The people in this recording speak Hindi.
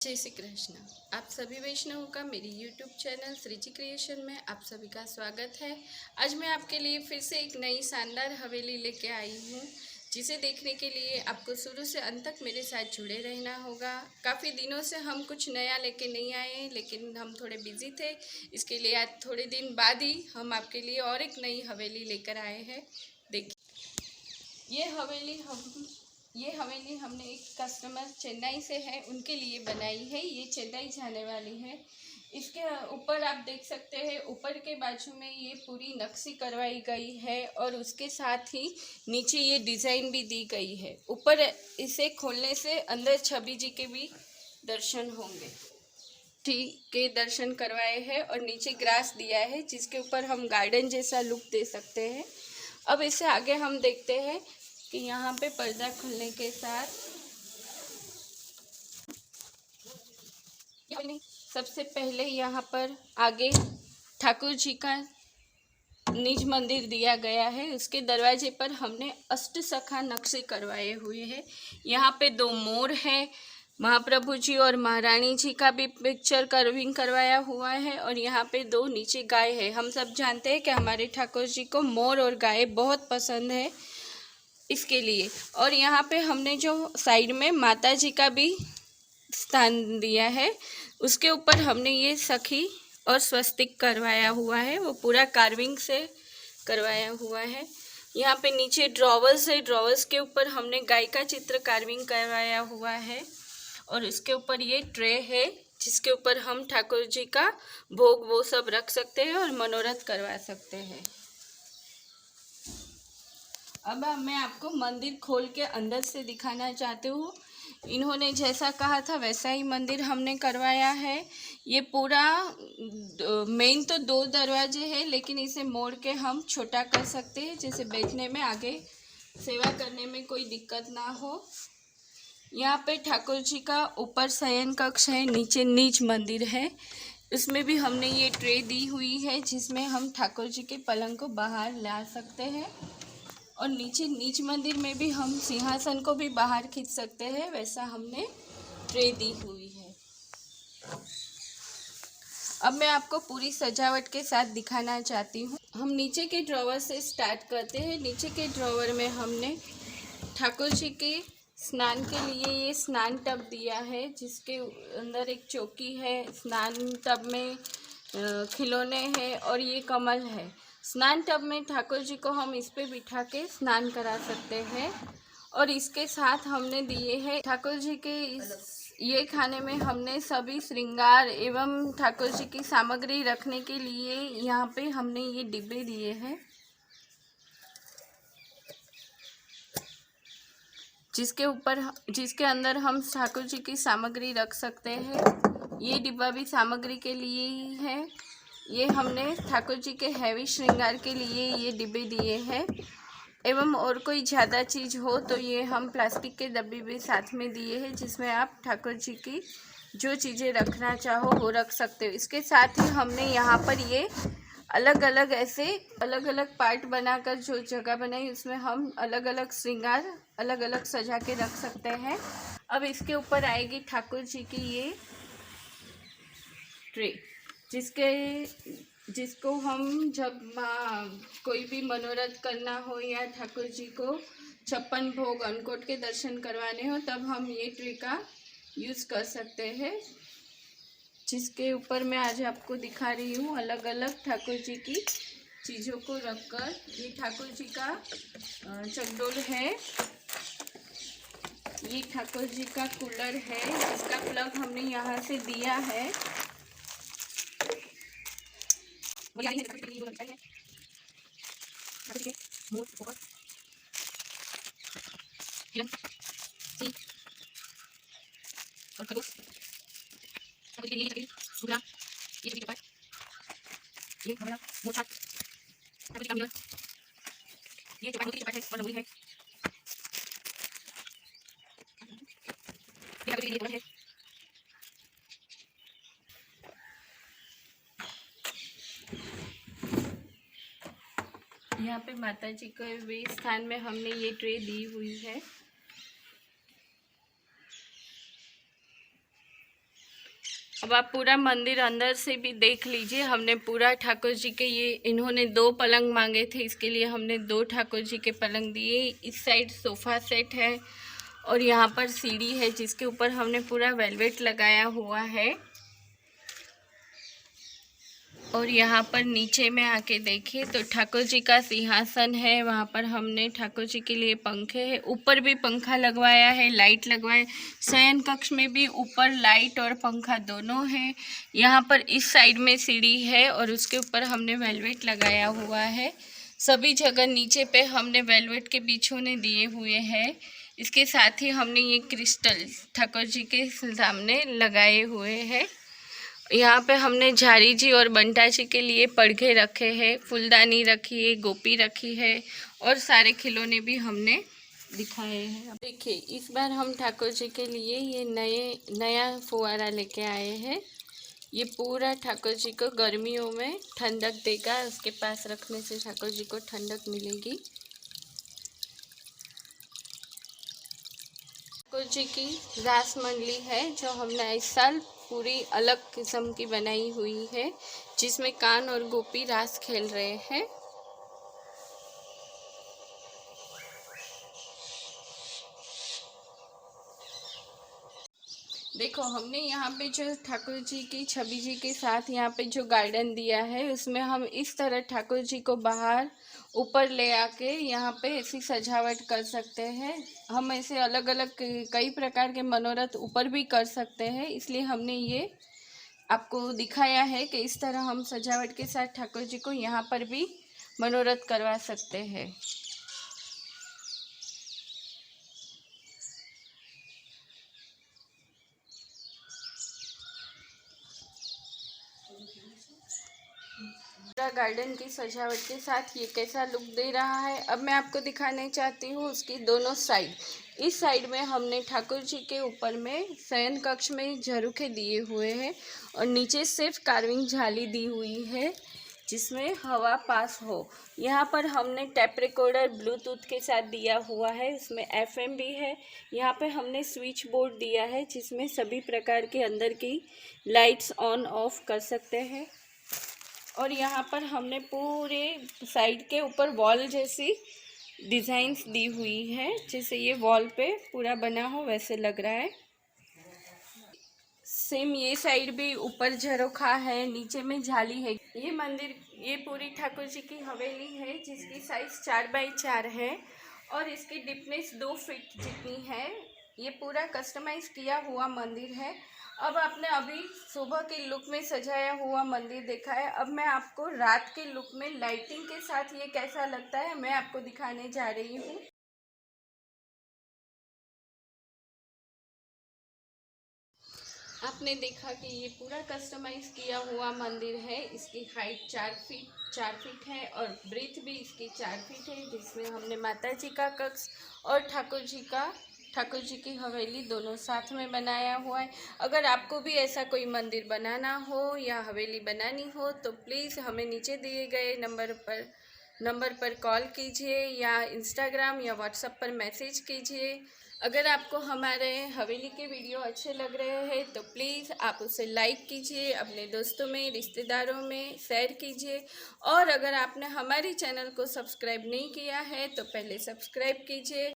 जय श्री कृष्ण। आप सभी वैष्णवों का मेरी यूट्यूब चैनल श्रीजी क्रिएशन में आप सभी का स्वागत है। आज मैं आपके लिए फिर से एक नई शानदार हवेली लेके आई हूँ, जिसे देखने के लिए आपको शुरू से अंत तक मेरे साथ जुड़े रहना होगा। काफ़ी दिनों से हम कुछ नया लेके नहीं आए हैं, लेकिन हम थोड़े बिजी थे, इसके लिए आज थोड़े दिन बाद ही हम आपके लिए और एक नई हवेली लेकर आए हैं। देखिए, ये हवेली हमने एक कस्टमर चेन्नई से है, उनके लिए बनाई है। ये चेन्नई जाने वाली है। इसके ऊपर आप देख सकते हैं, ऊपर के बाजू में ये पूरी नक्शी करवाई गई है और उसके साथ ही नीचे ये डिज़ाइन भी दी गई है। ऊपर इसे खोलने से अंदर छवि जी के भी दर्शन होंगे। ठीक के दर्शन करवाए हैं और नीचे ग्रास दिया है, जिसके ऊपर हम गार्डन जैसा लुक दे सकते हैं। अब इसे आगे हम देखते हैं कि यहाँ पे पर्दा खुलने के साथ सबसे पहले यहाँ पर आगे ठाकुर जी का निज मंदिर दिया गया है। उसके दरवाजे पर हमने अष्टसखा नक्शे करवाए हुए हैं। यहाँ पे दो मोर है, महाप्रभु जी और महारानी जी का भी पिक्चर कर्विंग करवाया हुआ है और यहाँ पे दो नीचे गाय है। हम सब जानते हैं कि हमारे ठाकुर जी को मोर और गाय बहुत पसंद है, इसके लिए। और यहाँ पे हमने जो साइड में माता जी का भी स्थान दिया है, उसके ऊपर हमने ये सखी और स्वस्तिक करवाया हुआ है, वो पूरा कार्विंग से करवाया हुआ है। यहाँ पे नीचे ड्रॉवर्स है, ड्रॉवर्स के ऊपर हमने गाय का चित्र कार्विंग करवाया हुआ है और उसके ऊपर ये ट्रे है, जिसके ऊपर हम ठाकुर जी का भोग वो सब रख सकते हैं और मनोरथ करवा सकते हैं। अब मैं आपको मंदिर खोल के अंदर से दिखाना चाहती हूँ। इन्होंने जैसा कहा था वैसा ही मंदिर हमने करवाया है। ये पूरा मेन तो दो दरवाजे हैं, लेकिन इसे मोड़ के हम छोटा कर सकते हैं, जैसे बैठने में, आगे सेवा करने में कोई दिक्कत ना हो। यहाँ पे ठाकुर जी का ऊपर शयन कक्ष है, नीचे नीच मंदिर है। उसमें भी हमने ये ट्रे दी हुई है, जिसमें हम ठाकुर जी के पलंग को बाहर ला सकते हैं और नीचे नीच मंदिर में भी हम सिंहासन को भी बाहर खींच सकते हैं, वैसा हमने ट्रे दी हुई है। अब मैं आपको पूरी सजावट के साथ दिखाना चाहती हूँ। हम नीचे के ड्रॉवर से स्टार्ट करते हैं। नीचे के ड्रॉवर में हमने ठाकुर जी के स्नान के लिए ये स्नान टब दिया है, जिसके अंदर एक चौकी है। स्नान टब में खिलौने हैं और ये कमल है। स्नान टब में ठाकुर जी को हम इस पे बिठा के स्नान करा सकते हैं। और इसके साथ हमने दिए हैं ठाकुर जी के ये खाने में हमने सभी श्रृंगार एवं ठाकुर जी की सामग्री रखने के लिए यहाँ पे हमने ये डिब्बे दिए हैं, जिसके अंदर हम ठाकुर जी की सामग्री रख सकते हैं। ये डिब्बा भी सामग्री के लिए ही है। ये हमने ठाकुर जी के हैवी श्रृंगार के लिए ये डिब्बे दिए हैं। एवं और कोई ज़्यादा चीज़ हो तो ये हम प्लास्टिक के डब्बे भी साथ में दिए हैं, जिसमें आप ठाकुर जी की जो चीज़ें रखना चाहो वो रख सकते हो। इसके साथ ही हमने यहाँ पर ये अलग अलग पार्ट बनाकर जो जगह बनाई, उसमें हम अलग अलग श्रृंगार अलग अलग सजा के रख सकते हैं। अब इसके ऊपर आएगी ठाकुर जी की ये ट्रे, जिसको हम जब कोई भी मनोरथ करना हो या ठाकुर जी को 56 भोग अन्नकूट के दर्शन करवाने हो, तब हम ये ट्रे का यूज़ कर सकते हैं। जिसके ऊपर मैं आज आपको दिखा रही हूँ अलग अलग ठाकुर जी की चीज़ों को रखकर। ये ठाकुर जी का चकडोल है, ये ठाकुर जी का कूलर है, जिसका प्लग हमने यहाँ से दिया है। यहाँ पे माता जी के वे स्थान में हमने ये ट्रे दी हुई है। अब आप पूरा मंदिर अंदर से भी देख लीजिए। हमने पूरा ठाकुर जी के, ये इन्होंने 2 पलंग मांगे थे, इसके लिए हमने 2 ठाकुर जी के पलंग दिए। इस साइड सोफ़ा सेट है और यहाँ पर सीढ़ी है जिसके ऊपर हमने पूरा वेलवेट लगाया हुआ है। और यहाँ पर नीचे में आके देखिए तो ठाकुर जी का सिंहासन है। वहाँ पर हमने ठाकुर जी के लिए पंखे हैं, ऊपर भी पंखा लगवाया है, लाइट लगवाए। शयन कक्ष में भी ऊपर लाइट और पंखा दोनों है। यहाँ पर इस साइड में सीढ़ी है और उसके ऊपर हमने वेलवेट लगाया हुआ है। सभी जगह नीचे पे हमने वेलवेट के बिछोने दिए हुए हैं। इसके साथ ही हमने ये क्रिस्टल ठाकुर जी के सामने लगाए हुए हैं। यहाँ पे हमने झारी जी और बंटा जी के लिए पड़घे रखे हैं, फूलदानी रखी है, गोपी रखी है और सारे खिलौने भी हमने दिखाए हैं। देखिए इस बार हम ठाकुर जी के लिए ये नया फुवारा लेके आए हैं। ये पूरा ठाकुर जी को गर्मियों में ठंडक देगा, उसके पास रखने से ठाकुर जी को ठंडक मिलेगी। ठाकुर जी की रास मंडली है जो हमने इस साल पूरी अलग किस्म की बनाई हुई है, जिसमें कान और गोपी रास खेल रहे हैं। देखो हमने यहाँ पे जो ठाकुर जी की छवि जी के साथ यहाँ पे जो गार्डन दिया है, उसमें हम इस तरह ठाकुर जी को बाहर ऊपर ले आके यहाँ पे ऐसी सजावट कर सकते हैं। हम ऐसे अलग अलग कई प्रकार के मनोरथ ऊपर भी कर सकते हैं, इसलिए हमने ये आपको दिखाया है कि इस तरह हम सजावट के साथ ठाकुर जी को यहाँ पर भी मनोरथ करवा सकते हैं। पूरा गार्डन की सजावट के साथ ये कैसा लुक दे रहा है, अब मैं आपको दिखाने चाहती हूँ उसकी दोनों साइड। इस साइड में हमने ठाकुर जी के ऊपर में शयन कक्ष में झरोखे दिए हुए हैं और नीचे सिर्फ कार्विंग जाली दी हुई है जिसमें हवा पास हो। यहाँ पर हमने टेप रिकॉर्डर ब्लूटूथ के साथ दिया हुआ है, उसमें एफएम भी है। यहाँ पे हमने स्विच बोर्ड दिया है जिसमें सभी प्रकार के अंदर की लाइट्स ऑन ऑफ कर सकते हैं। और यहाँ पर हमने पूरे साइड के ऊपर वॉल जैसी डिज़ाइंस दी हुई है, जैसे ये वॉल पे पूरा बना हो वैसे लग रहा है। सेम ये साइड भी ऊपर झरोखा है, नीचे में जाली है। ये मंदिर, ये पूरी ठाकुर जी की हवेली है जिसकी साइज 4x4 है और इसकी डीपनेस 2 फीट जितनी है। ये पूरा कस्टमाइज किया हुआ मंदिर है। अब आपने अभी सुबह के लुक में सजाया हुआ मंदिर देखा है, अब मैं आपको रात के लुक में लाइटिंग के साथ ये कैसा लगता है मैं आपको दिखाने जा रही हूँ। आपने देखा कि ये पूरा कस्टमाइज किया हुआ मंदिर है। इसकी हाइट 4 फीट है और ब्रीथ भी इसकी 4 फीट है, जिसमें हमने माता जी का कक्ष और ठाकुर जी की हवेली दोनों साथ में बनाया हुआ है। अगर आपको भी ऐसा कोई मंदिर बनाना हो या हवेली बनानी हो तो प्लीज़ हमें नीचे दिए गए नंबर पर कॉल कीजिए या इंस्टाग्राम या व्हाट्सएप पर मैसेज कीजिए। अगर आपको हमारे हवेली के वीडियो अच्छे लग रहे हैं तो प्लीज़ आप उसे लाइक कीजिए, अपने दोस्तों में, रिश्तेदारों में शेयर कीजिए। और अगर आपने हमारे चैनल को सब्सक्राइब नहीं किया है तो पहले सब्सक्राइब कीजिए।